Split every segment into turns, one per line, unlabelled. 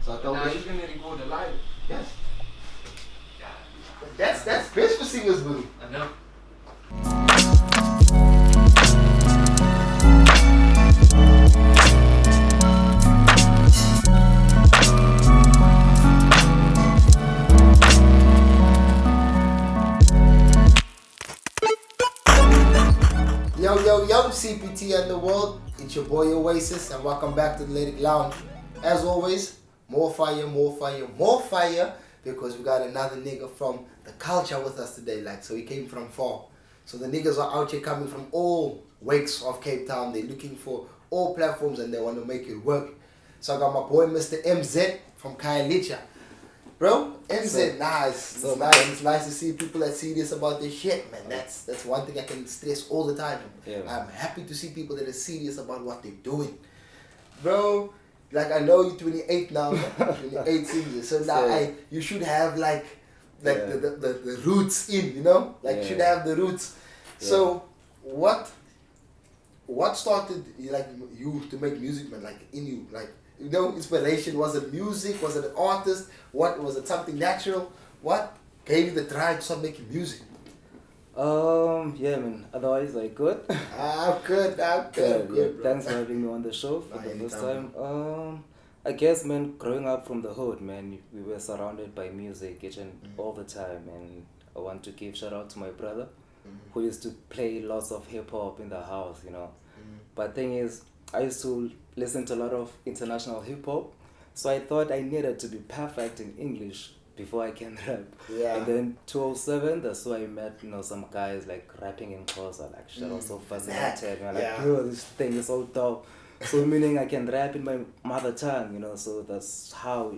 So I told
now
her,
she's gonna record a live.
yes.
Yeah,
That's best for singers, bro.
I know.
Yo, CPT and the world. It's your boy Oasis, and welcome back to the Lyric Lounge. As always, more fire, because we got another nigga from the culture with us today. So he came from far. So the niggas are out here coming from all wakes of Cape Town. They're looking for all platforms and they want to make it work. So I got my boy MrEmzet from KTH. Bro, MZ, nice. It's nice to see people that serious about their shit, man. That's one thing I can stress all the time.
Yeah,
I'm happy to see people that are serious about what they're doing. Bro, I know you're 28 now, 28 singers. So now you should have the roots in, you know? You should have the roots.
Yeah.
So what started you to make music, man? In you, inspiration? Was it music? Was it an artist? What was it? Something natural? What gave you the drive to start making music?
Yeah, man. Otherwise, good.
I'm good, bro.
Thanks for having me on the show for the first time. I guess, man, growing up from the hood, man, we were surrounded by music each and all the time, and I want to give shout out to my brother, who used to play lots of hip hop in the house, you know. But thing is, I used to listen to a lot of international hip hop, so I thought I needed to be perfect in English before I can rap.
Yeah.
And then 2007, that's why I met some guys rapping in Xhosa, shit was so fascinated. Yo, this thing is so dope. So meaning I can rap in my mother tongue, so that's how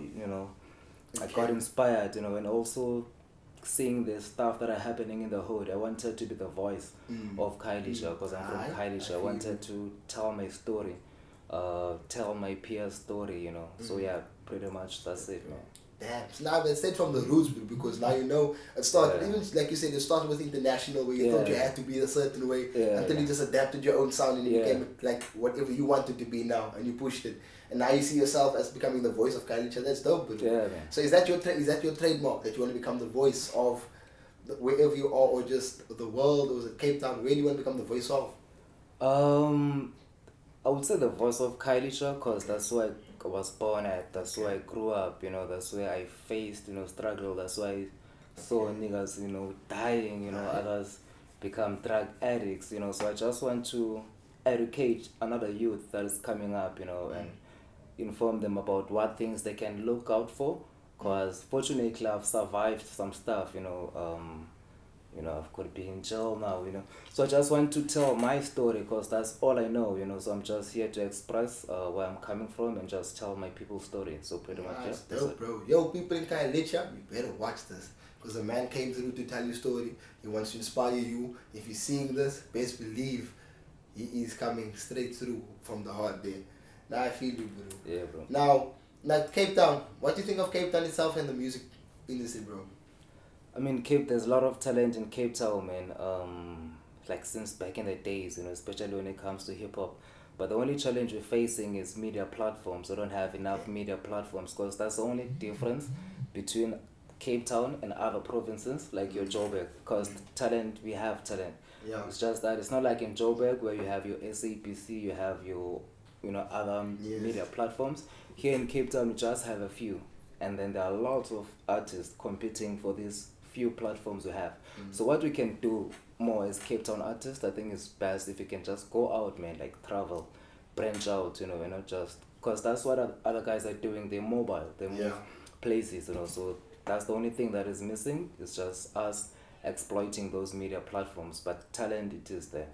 I got inspired, and also seeing the stuff that are happening in the hood. I wanted to be the voice of KTH because I'm from KTH. I wanted to tell my story, tell my peers' story, So yeah, pretty much that's it, man.
Damn. So now it's straight from the roots, bro, because now it started, even like you said, it started with international where you thought you had to be a certain way until you just adapted your own sound and you became whatever you wanted to be now and you pushed it. And now you see yourself as becoming the voice of KTH. That's dope, bro.
Yeah, man.
So is that your trademark, that you want to become the voice of wherever you are, or just the world, or is it Cape Town? Where do you want to become the voice of?
I would say the voice of KTH because that's where I was born at, that's where I grew up, that's where I faced, struggle, that's why I saw niggas, dying, others become drug addicts, so I just want to educate another youth that is coming up, and inform them about what things they can look out for, because fortunately I've survived some stuff, I could be in jail now, So I just want to tell my story because that's all I know, So I'm just here to express where I'm coming from and just tell my people's story. So pretty much,
that's dope, bro. Yo, people in KTH, you better watch this because a man came through to tell your story. He wants to inspire you. If you're seeing this, best believe he is coming straight through from the heart there. Now I feel you, bro.
Yeah, bro.
Now Cape Town. What do you think of Cape Town itself and the music industry, bro?
I mean, there's a lot of talent in Cape Town, man. Since back in the days, especially when it comes to hip hop. But the only challenge we're facing is media platforms. We don't have enough media platforms because that's the only difference between Cape Town and other provinces like your Joburg. Because talent, we have talent.
Yeah.
It's just that it's not like in Joburg where you have your SABC, you have your other media platforms. Here in Cape Town, we just have a few. And then there are lots of artists competing for these few platforms we have. So what we can do more as Cape Town artists, I think it's best if you can just go out, man, travel, branch out, not just, because that's what other guys are doing. They're mobile, they move places, so that's the only thing that is missing. It's just us exploiting those media platforms, but talent, it is there.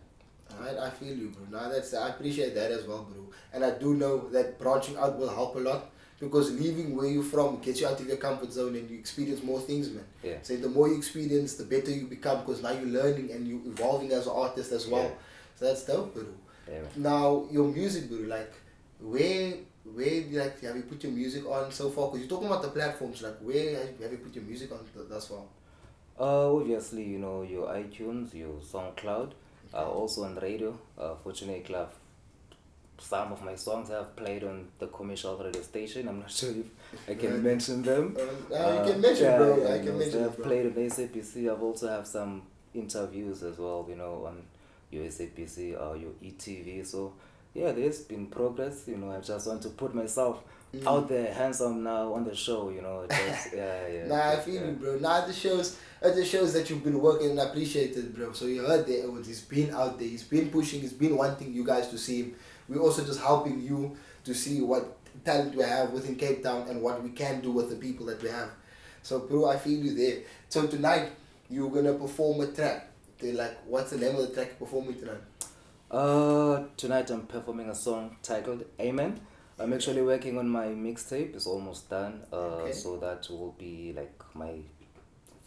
Alright, I feel you, bro. I appreciate that as well, bro. And I do know that branching out will help a lot. Because leaving where you're from gets you out of your comfort zone and you experience more things, man.
Yeah.
So the more you experience, the better you become because now you're learning and you're evolving as an artist as well.
Yeah.
So that's dope, bro.
Yeah,
now, your music, bro, where have you put your music on so far? Because you're talking about the platforms, where have you put your music on thus far?
Obviously, your iTunes, your SoundCloud, also on radio. Fortunately, I've some of my songs have played on the commercial radio station. I'm not sure if I can mention them.
You can mention, bro. I can mention.
I've played on SAPC. I've also have some interviews as well, you know, on your SAPC or your ETV. So yeah, there's been progress. You know, I just want to put myself out there, handsome now on the show. You know, just,
I feel you, bro. Nah, it shows that you've been working and appreciate it, bro. So you heard there, he's been out there, he's been pushing, he's been wanting you guys to see him. We're also just helping you to see what talent we have within Cape Town and what we can do with the people that we have. So, bro, I feel you there. So tonight you're gonna perform a track. They're like, what's the name of the track you're performing tonight?
Tonight I'm performing a song titled Amen. I'm actually working on my mixtape. It's almost done. So that will be like my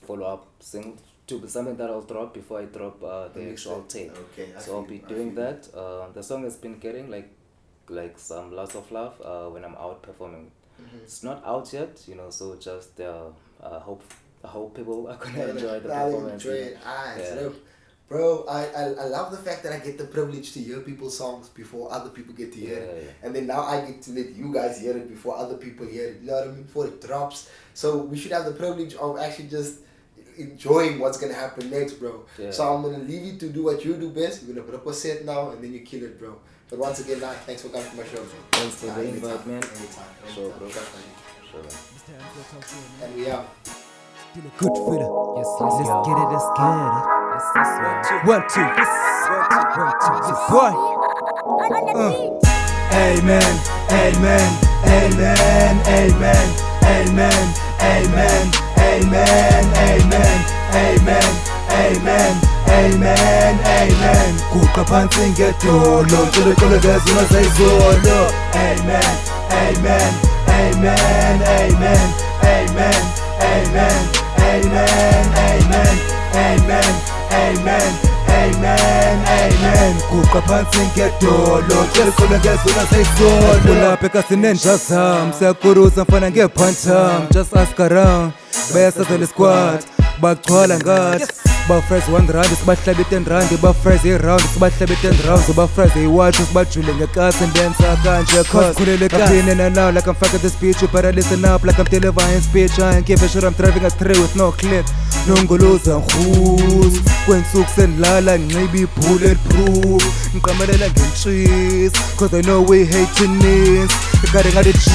follow-up single to be something that I'll drop before I drop the actual tape.
Okay.
So I'll be doing that. The song has been getting like some lots of love when I'm out performing. It's not out yet, you know. So just I hope people are gonna enjoy the performance.
Bro, I love the fact that I get the privilege to hear people's songs before other people get to hear it. And then now I get to let you guys hear it before other people hear it. You know what I mean? Before it drops. So we should have the privilege of actually just enjoying what's going to happen next, bro. So I'm going to leave you to do what you do best. You're going to put up a set now and then you kill it, bro. But once again, thanks for coming to my show, bro.
Thanks for the invite, man.
Anytime.
Sure, bro. Sure.
And we out.
Good feeling. Yes, let's get it, let's get it. One, two. Boy. Amen, amen, amen, amen, amen, amen, amen, amen, amen, amen, amen, amen. Kuka phansi ngedolo, tsholo ngezona sayizolo. Amen, amen, amen, amen, amen, amen, amen, amen, amen, amen, amen, amen. Kuka phansi ngedolo, tsholo ngezona sayizolo. Lapha kasinenja zam, siyakuruza mfana ngephantam. Just ask around, bayasazela squad, bagcwala ngathi. Bafres 1 rand, sibahlabe 10 rand, bafres round, sibahlabe 10 rounds, bafres watch, sibajule ngekasi and dance kanje cause khulele kathini and now like I'm fucking the speech, you better listen up like I'm delivering speech. I ain't give a shit, I'm driving a 3 with no clip. Nongoloza ngkhuz, kwensuku senilala ngibe bulletproof, ngiqamelela ngencheese cause I know we hating this. Ikade ngade G,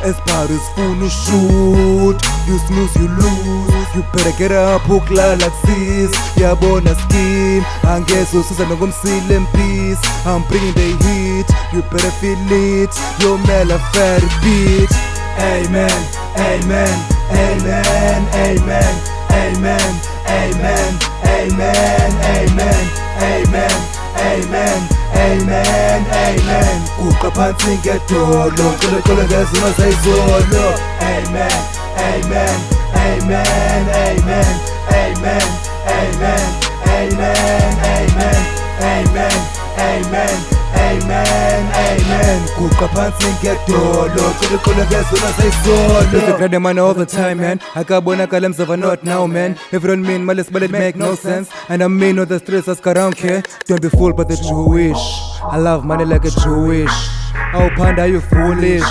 esparo sifuna ushoot, you snooze you lose, you better get up ukulala sis. Yabona scheme, angeze usuza nongomsile in peace. I'm bringing the heat, you better feel it. Yo mela fat beat. Amen, amen, amen, amen, amen, amen, amen, amen, amen, amen, amen, amen. Kuka phansi ngedolo, tsholo ngezona sayizolo. Amen, amen, amen, amen, amen, amen, amen, amen, amen, amen, amen, amen. Kuka phansi ngedolo, tsholo ngezona sayizolo. It's a great man all the time, man. Akabonakala mzava not now, man. If you don't mean malice, but it make no sense. And I mean all the stress as around here. Don't be fooled by the Jewish. I love money like a Jewish. How panda you foolish?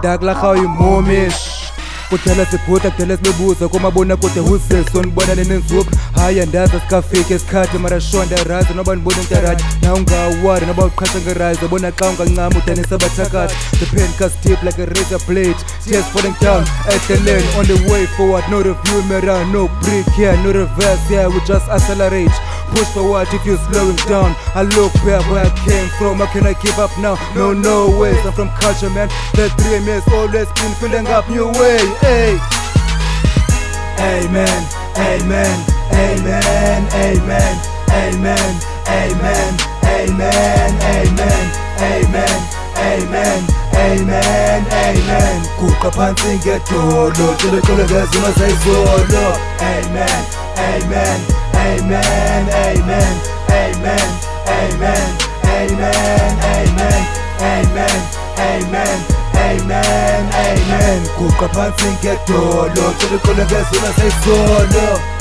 Dark like how you momish. Kutela siphuta kutela sibebuza komabona kude huseso nibona nenzuku haya ndaza sikafike isikhathi mara shonda razi noba nibona intaraji na ungawari noba uqhasha ngerazi bona xa ungancama udanisa abathakathi. The pen cuts deep like a razor blade, tears falling down at the lane on the way forward. No review mirror, no break here, no reverse here, we just accelerate. Push forward if you're slowing down. I look back where I came from, how can I give up now? No ways, I'm from culture, man. The dream has always been filling up new way. Hey. Amen, amen, amen, amen, amen, amen, amen, amen, amen, amen, amen, amen. Kuka phansi ngedolo, tsholo ngezona sayizolo. Amen, amen, amen, amen, amen, amen, amen, amen, amen, amen, amen, amen. Kuka phansi ngedolo, tsholo ngezona sayizolo.